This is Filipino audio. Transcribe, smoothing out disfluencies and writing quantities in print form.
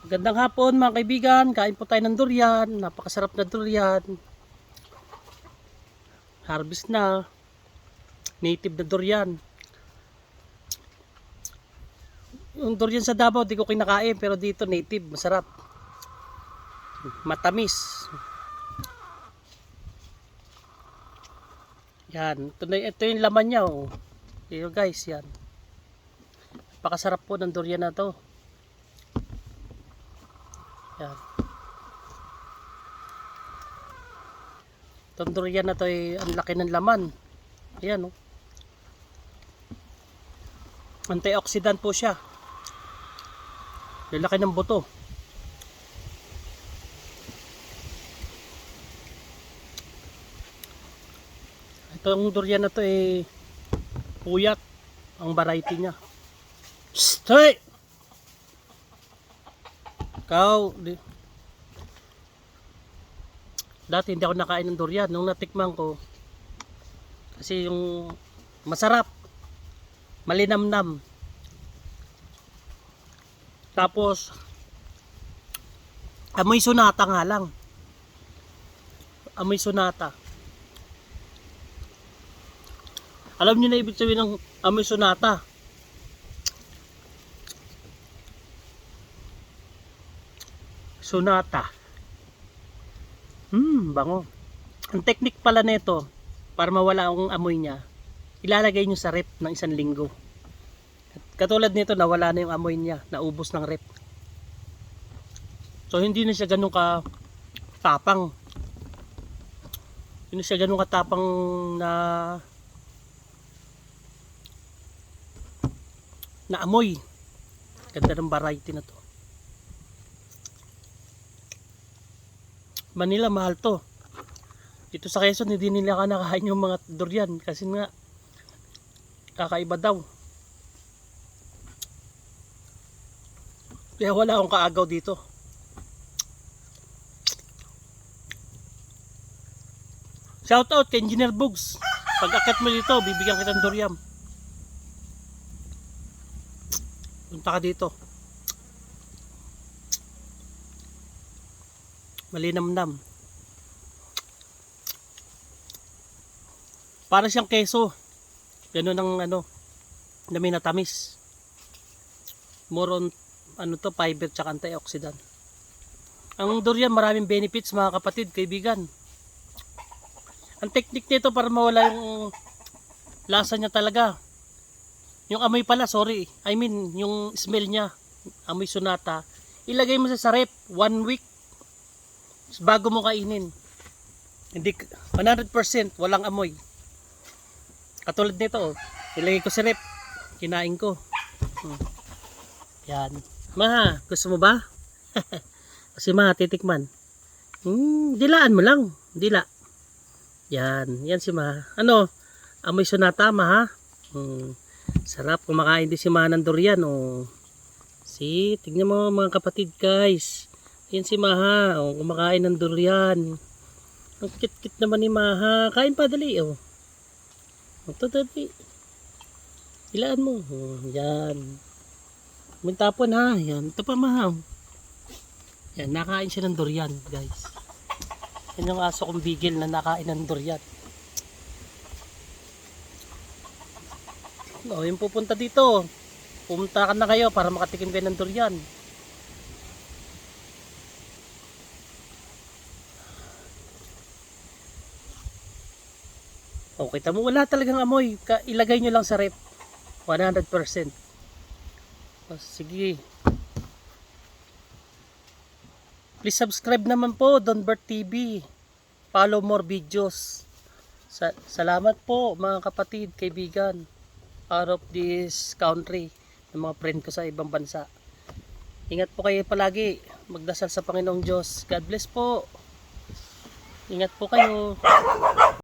Gandang hapon mga kaibigan, kain po tayo ng durian, napakasarap na durian. Harvest na, native na durian. Yung durian sa Davao di ko kinakain, pero dito native, masarap. Matamis. Yan, ito yung laman niya oh. Ito guys, yan. Napakasarap po ng durian na to. Yan. Itong durian na to ay ang laki ng laman. Ayan oh. Antioxidant po siya. Lalaki ng buto. Itong durian na to ay puyat ang variety niya. Stay! Dati hindi ako nakain ng durian. Nung natikman ko, kasi yung masarap, malinamnam, tapos amoy sunata nga lang, amoy sunata. Alam niyo na ibig sabihin ng amoy sunata? Sunata. Bango. Ang technique pala nito para mawala ang amoy niya, ilalagay nyo sa rep ng 1 linggo. Katulad nito, nawala na yung amoy niya, naubos ng rep. So hindi na siya ganun ka tapang. Hindi siya ganun katapang na amoy. Ganda ng variety na to. Manila mahal to. Dito sa Quezon hindi nila kinakain yung mga durian kasi nga kakaiba daw. Kaya wala akong kaagaw dito. Shout out kay Engineer Bugs. Pag akit mo dito, bibigyan kita ng durian. Punta ka dito. Malinamnam. Para siyang keso. Ganun ang na may natamis. More on fiber tsaka antioxidant. Ang durian maraming benefits mga kapatid, kaibigan. Ang technique nito para mawala yung lasa niya talaga. Yung amoy pala, sorry. I mean, yung smell niya, amoy sunata. Ilagay mo sa rep 1 week bago mo kainin. Hindi 100% walang amoy. Katulad nito, ilagay ko sa rep, kinain ko. Yan. Maha, gusto mo ba? Kasi maha, titikman. Dilaan mo lang. Dila. Yan. Yan si maha. Amoy sunata, maha. Sarap. Kumakain din si maha ng durian. See, tignan mo mga kapatid guys. Yan si maha. Kumakain ng durian. Ang kit-kit naman ni maha. Kain pa dali. Ito dali. Dilaan mo. Yan. Magtapon ha. Yan. Ito pa maha. Yan. Nakain siya ng durian guys. Yan yung aso kong bigil na nakain ng durian. Yung pupunta dito. Pumunta ka na kayo para makatikim kayo ng durian. Kita mo wala talagang amoy. Ilagay nyo lang sa rep. 100%. Sige. Please subscribe naman po, Donbert TV. Follow more videos. Salamat po mga kapatid, kaibigan. Out of this country. Ng mga friend ko sa ibang bansa. Ingat po kayo palagi. Magdasal sa Panginoong Diyos. God bless po. Ingat po kayo.